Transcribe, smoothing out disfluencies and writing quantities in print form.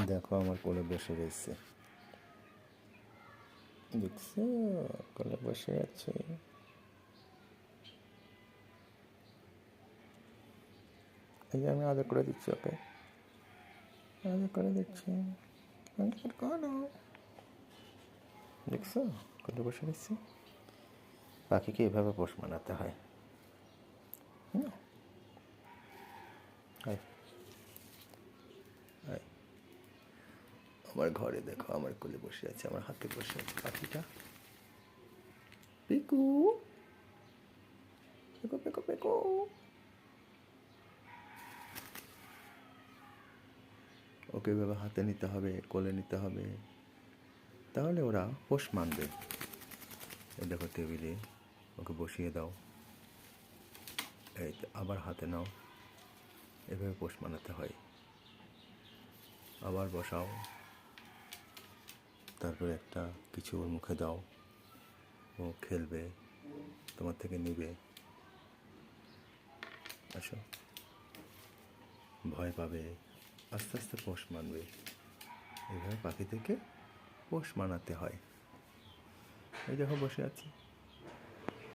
দেখো আমার কোলে বসে রয়েছে, দেখছো? কোলে বসে আছে। এই যে আমি আদর করে দিচ্ছি ওকে, আদর করে দিচ্ছি। দেখছো কোলে বসে রয়েছে। পাখিকে এভাবে পোষ মানাতে হয়। আমার ঘরে দেখো, আমার কোলে বসে আছে, আমার হাতে বসে আছে পাখিটা। পিকু পেকো পেকো পেকো। ওকে এভাবে হাতে নিতে হবে, কোলে নিতে হবে, তাহলে ওরা পোষ মানবে। এই দেখো টেবিলে ওকে বসিয়ে দাও, এই আবার হাতে নাও, এভাবে পোষ মানাতে হয়। আবার বসাও, তারপরে একটা কিছু ওর মুখে দাও, ও খেলবে, তোমার থেকে নিবে। আসো, ভয় পাবে, আস্তে আস্তে পোষ মানবে। এইভাবে পাখি থেকে পোষ মানাতে হয়। এই দেখো বসে আছি।